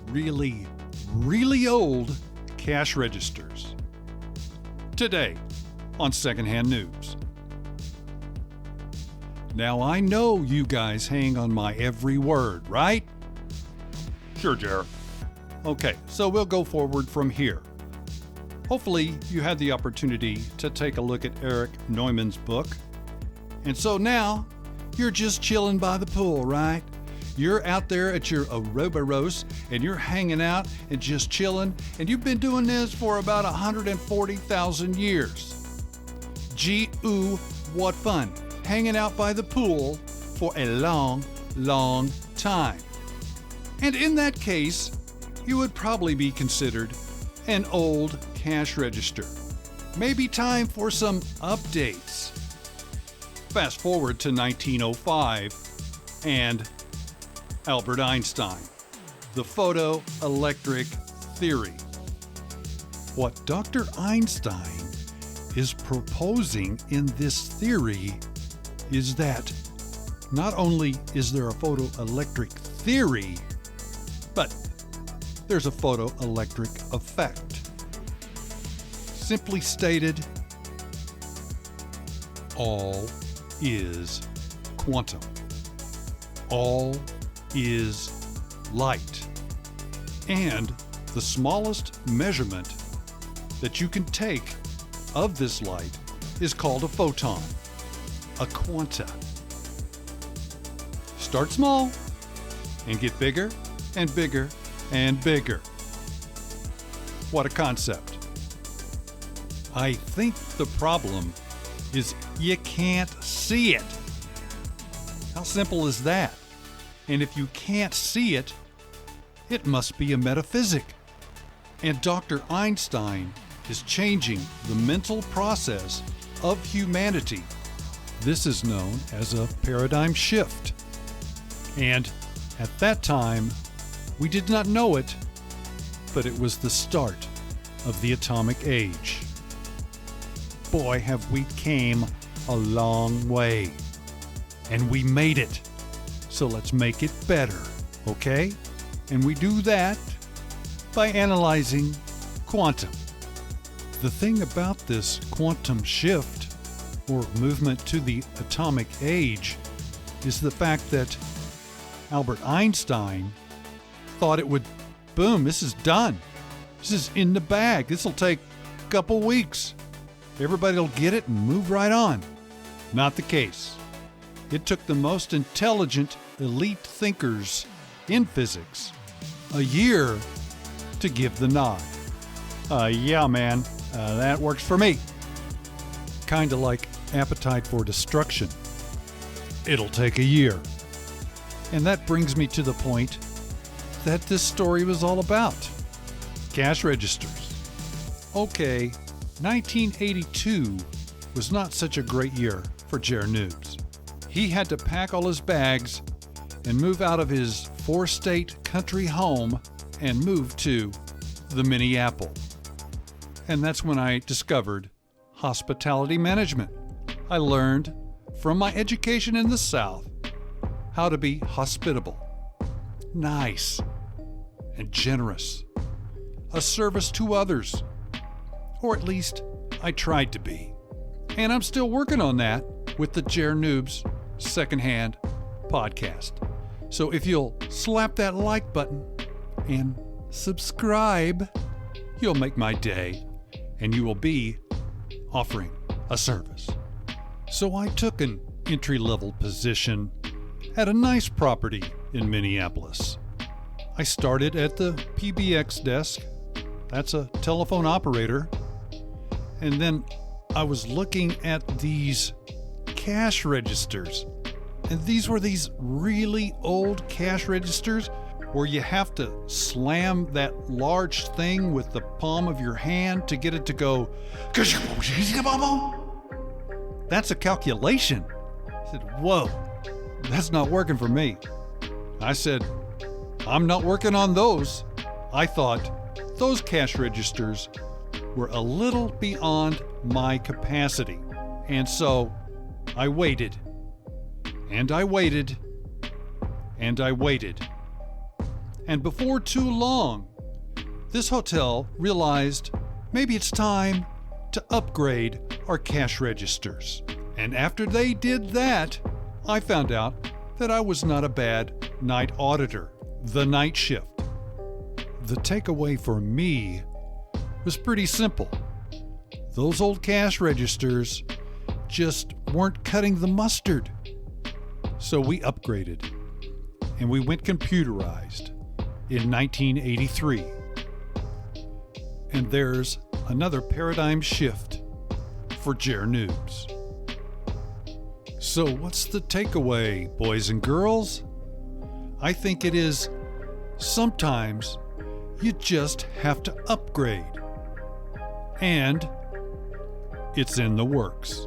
really, really old cash registers. Today on Secondhand News. Now I know you guys hang on my every word, right? Sure, Jared. Okay, so we'll go forward from here. Hopefully you had the opportunity to take a look at Eric Neumann's book. And so now you're just chilling by the pool, right? You're out there at your Ouroboros and you're hanging out and just chilling, and you've been doing this for about 140,000 years. Gee-oo, what fun, hanging out by the pool for a long, long time. And in that case, you would probably be considered an old cash register. Maybe time for some updates. Fast forward to 1905 and Albert Einstein, the photoelectric theory. What Dr. Einstein is proposing in this theory is that not only is there a photoelectric theory, but there's a photoelectric effect. Simply stated, all is quantum. All is light. And the smallest measurement that you can take of this light is called a photon, a quanta. Start small and get bigger and bigger and bigger. What a concept. I think the problem is you can't see it. How simple is that? And if you can't see it, it must be a metaphysic. And Dr. Einstein is changing the mental process of humanity. This is known as a paradigm shift. And at that time, we did not know it, but it was the start of the atomic age. Boy, have we came a long way. And we made it. So let's make it better, okay? And we do that by analyzing quantum. The thing about this quantum shift, or movement to the atomic age, is the fact that Albert Einstein thought it would, boom, this is done. This is in the bag. This will take a couple weeks. Everybody will get it and move right on. Not the case. It took the most intelligent, elite thinkers in physics a year to give the nod. Yeah, man, that works for me. Kinda like appetite for destruction. It'll take a year. And that brings me to the point that this story was all about. Cash registers. Okay, 1982 was not such a great year for Jared Noobs. He had to pack all his bags and move out of his 4-state country home and move to the Mini Apple. And that's when I discovered hospitality management. I learned from my education in the South how to be hospitable, nice, and generous, a service to others, or at least I tried to be. And I'm still working on that with the Jared Noobs Secondhand podcast. So if you'll slap that like button and subscribe, you'll make my day and you will be offering a service. So I took an entry-level position at a nice property in Minneapolis. I started at the PBX desk. That's a telephone operator. And then I was looking at these cash registers. And these were these really old cash registers where you have to slam that large thing with the palm of your hand to get it to go. That's a calculation. I said, whoa, that's not working for me. I said, I'm not working on those. I thought those cash registers were a little beyond my capacity. And so I waited, and I waited, and I waited. And before too long, this hotel realized maybe it's time to upgrade our cash registers. And after they did that, I found out that I was not a bad night auditor, the night shift. The takeaway for me was pretty simple. Those old cash registers just weren't cutting the mustard. So we upgraded, and we went computerized in 1983. And there's another paradigm shift for Jer Noobs. So what's the takeaway, boys and girls? I think it is sometimes you just have to upgrade. And it's in the works.